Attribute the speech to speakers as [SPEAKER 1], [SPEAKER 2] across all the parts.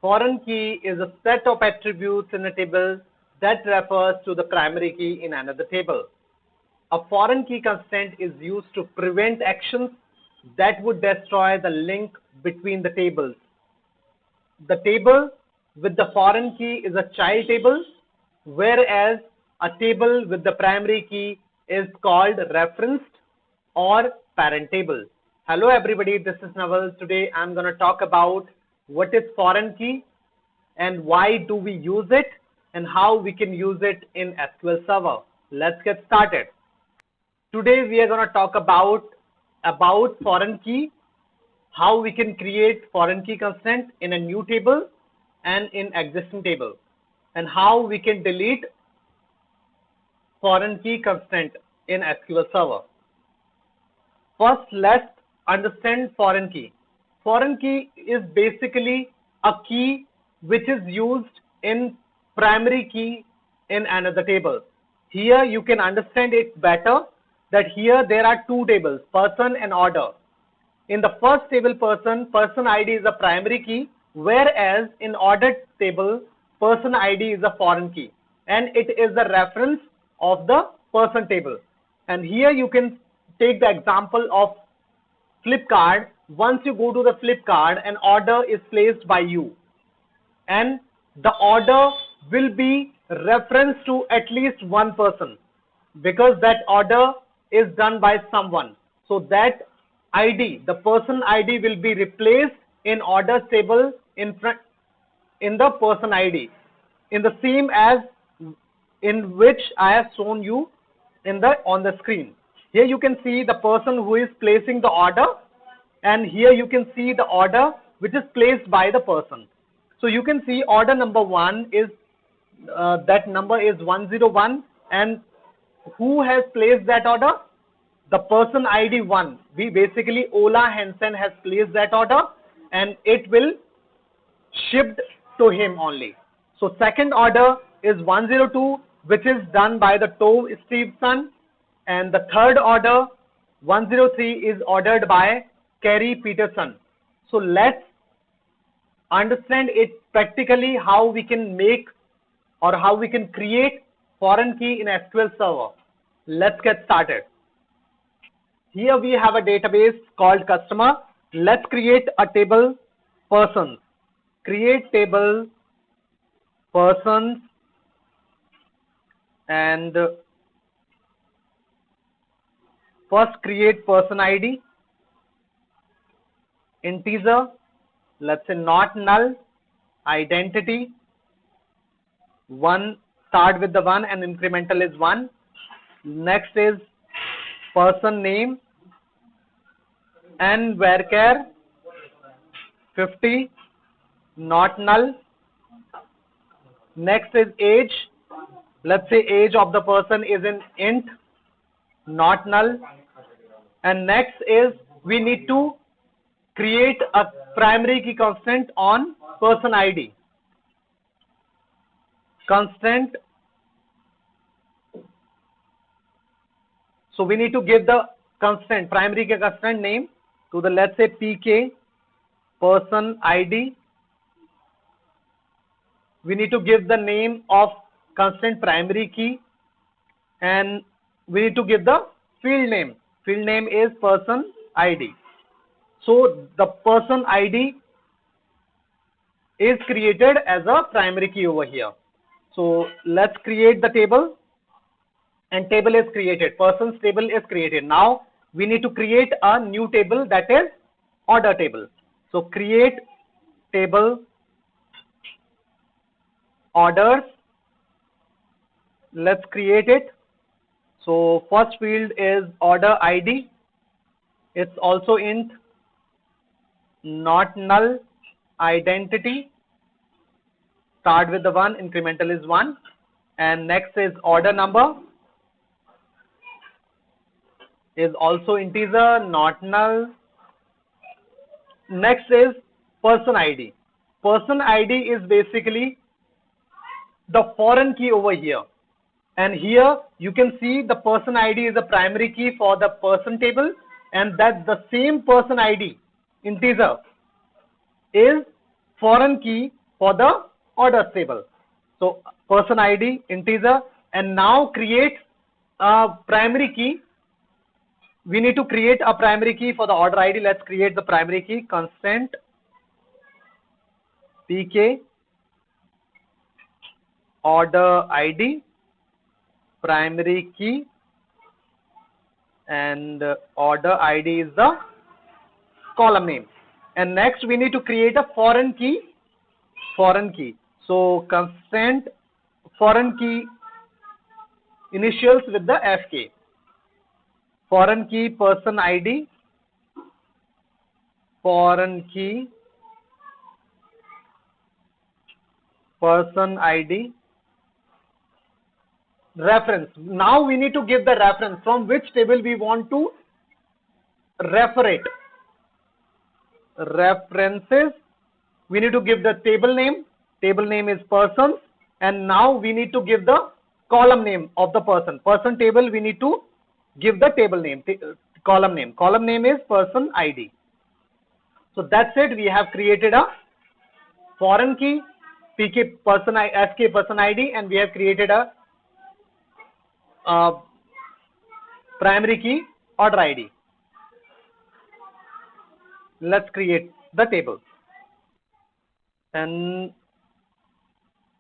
[SPEAKER 1] foreign key is a set of attributes in a table that refers to the primary key in another table. A foreign key constant is used to prevent actions that would destroy the link between the tables. The table with the foreign key is a child table, whereas a table with the primary key is called referenced or parent table. Hello everybody, this is Naval. Today I'm going to talk about what is foreign key and why do we use it and how we can use it in SQL Server. Let's get started. Today we are going to talk about foreign key, how we can create foreign key constant in a new table and in existing table, and how we can delete foreign key constant in SQL Server. First, let's understand foreign key. Foreign key is basically a key which is used in primary key in another table. Here you can understand it better that here there are two tables, person and order. In the first table, person ID is a primary key, whereas in ordered table, person ID is a foreign key, and it is the reference of the person table. And here you can take the example of Flipkart. Once you go to the Flipkart, an order is placed by you, and the order will be reference to at least one person because that order is done by someone. So that ID, the person ID, will be replaced in order table in the person ID, in the same as in which I have shown you on the screen. Here you can see the person who is placing the order, and here you can see the order which is placed by the person. So you can see order number 1 is that number is 101, and who has placed that order? The person ID 1. We basically Ola Hansen has placed that order, and it will shipped to him only. So second order is 102, which is done by the Tove Stevenson, and the third order 103 is ordered by Kerry Peterson. So let's understand it practically how we can make or how we can create foreign key in SQL Server. Let's get started. Here we have a database called customer. Let's create a table persons. Create table persons, and first create person ID, integer, let's say not null, identity, 1, start with the 1 and incremental is 1. Next is person name and varchar 50, not null. Next is age. Let's say age of the person is in int, not null. And next is we need to create a primary key constant on person ID. Constant. So we need to give the constant, primary key constant name to the, let's say, PK person ID. We need to give the name of constant primary key, and we need to give the field name. Field name is person ID. So the person ID is created as a primary key over here. So let's create the table, and table is created. Persons table is created. Now we need to create a new table, that is order table. So create table orders. Let's create it. So first field is order ID. It's also int, not null, identity, start with the 1, incremental is 1, and next is order number, is also integer, not null. Next is person ID. Person ID is basically the foreign key over here, and here you can see the person ID is the primary key for the person table, and that's the same person ID integer is foreign key for the orders table. So person ID integer, and now create a primary key. We need to create a primary key for the order ID. Let's create the primary key, constant pk order ID primary key, and order ID is the column name. And next we need to create a foreign key. So constant foreign key initials with the fk, foreign key person ID, foreign key person ID reference. Now we need to give the reference from which table we want to refer it. References, we need to give the table name. Table name is persons, and now we need to give the column name of the person. Person table, we need to give the table name, column name. Column name is person ID. So that's it. We have created a foreign key, pk person sk person ID, and we have created a primary key order ID. Let's create the table. And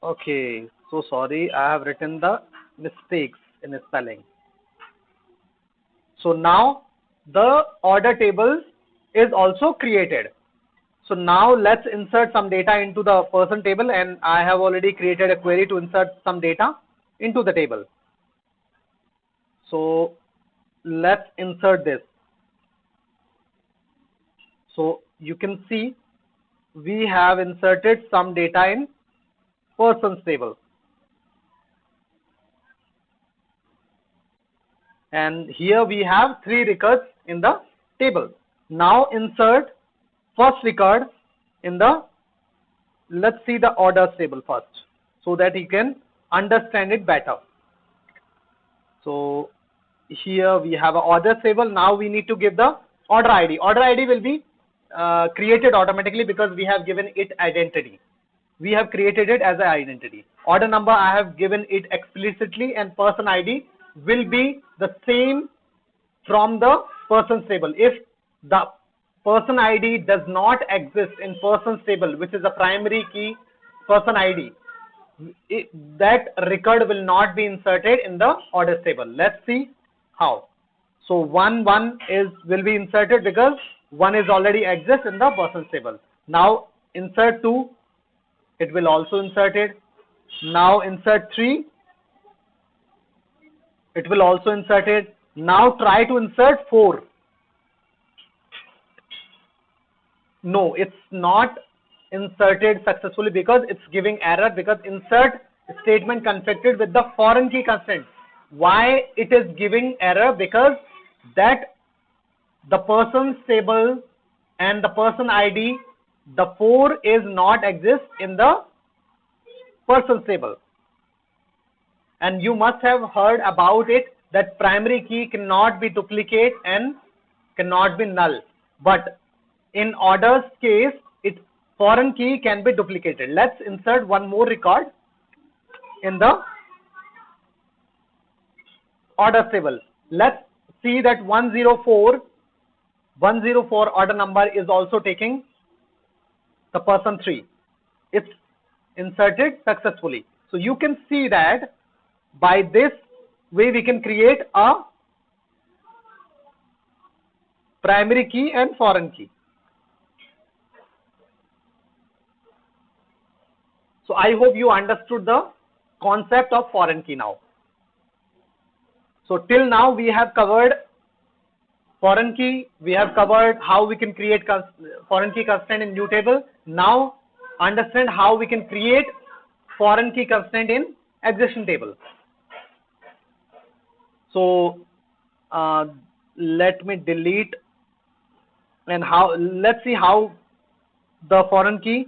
[SPEAKER 1] okay, so sorry, I have written the mistakes in the spelling. So now the order table is also created. So now let's insert some data into the person table, and I have already created a query to insert some data into the table. So let's insert this. So you can see we have inserted some data in persons table, and here we have 3 records in the table. Now insert first record in the, let's see the orders table first, so that you can understand it better. So here we have an order table. Now we need to give the order ID. Order ID will be created automatically because we have given it identity. We have created it as an identity. Order number I have given it explicitly, and person ID will be the same from the persons table. If the person ID does not exist in persons table, which is a primary key person ID, that record will not be inserted in the orders table. Let's see how. So 1 will be inserted because 1 is already exists in the persons table. Now insert 2, it will also inserted. Now insert 3, it will also inserted. Now try to insert 4. No, it's not inserted successfully because it's giving error, because insert statement conflicted with the foreign key constraint. Why it is giving error? Because that the persons table and the person ID, the 4 is not exist in the persons table. And you must have heard about it that primary key cannot be duplicate and cannot be null. But in orders case, foreign key can be duplicated. Let's insert one more record in the orders table. Let's see that 104 order number is also taking the person 3. It's inserted successfully. So you can see that by this way we can create a primary key and foreign key. So I hope you understood the concept of foreign key now. So till now we have covered foreign key, we have covered how we can create foreign key constraint in new table. Now understand how we can create foreign key constraint in existing table. So let me delete, and let's see how the foreign key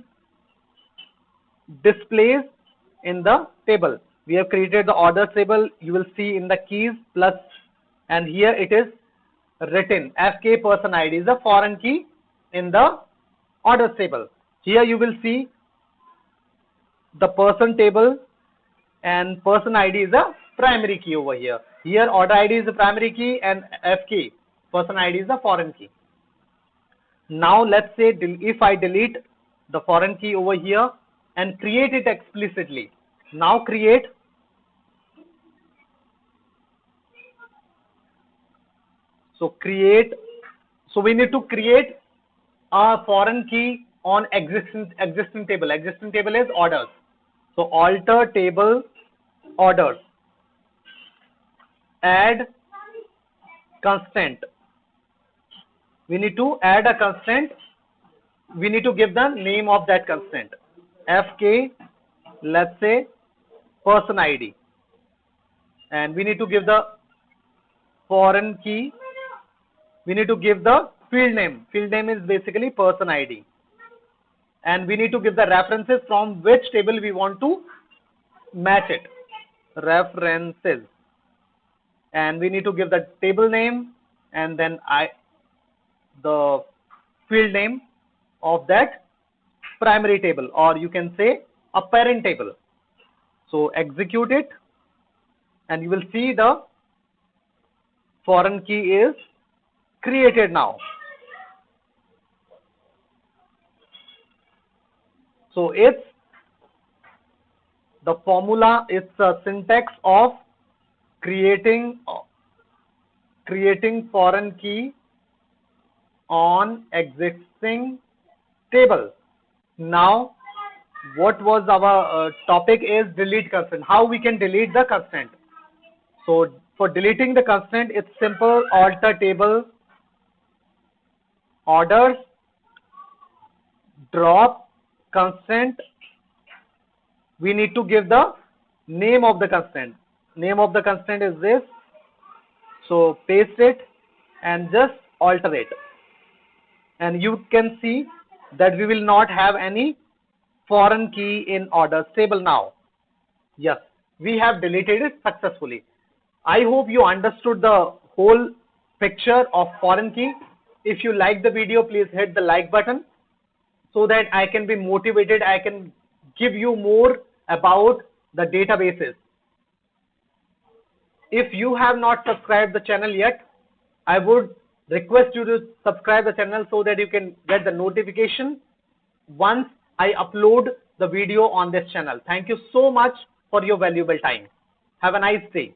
[SPEAKER 1] displays in the table. We have created the order table. You will see in the keys plus, and here it is written FK person ID is the foreign key in the order table. Here you will see the person table, and person ID is a primary key over here. Here order ID is the primary key and F key, person ID is the foreign key. Now let's say if I delete the foreign key over here and create it explicitly. Now create. So we need to create a foreign key on existing table. Existing table is orders. So alter table orders. Add constant. We need to add a constant. We need to give the name of that constant. FK, let's say person ID. And we need to give the foreign key. We need to give the field name. Field name is basically person ID. And we need to give the references from which table we want to match it. References. And we need to give the table name and then the field name of that primary table, or you can say a parent table. So execute it and you will see the foreign key is created now. So it's the formula, it's a syntax of creating foreign key on existing table. Now what was our topic is delete constant. How we can delete the constant? So for deleting the constant, it's simple. Alter table orders, drop constant. We need to give the name of the constant. Name of the constant is this. So paste it and just alter it. And you can see that we will not have any foreign key in orders table now. Yes, we have deleted it successfully. I hope you understood the whole picture of foreign key. If you like the video, please hit the like button so that I can be motivated. I can give you more about the databases. If you have not subscribed the channel yet, I would request you to subscribe the channel so that you can get the notification once I upload the video on this channel. Thank you so much for your valuable time. Have a nice day.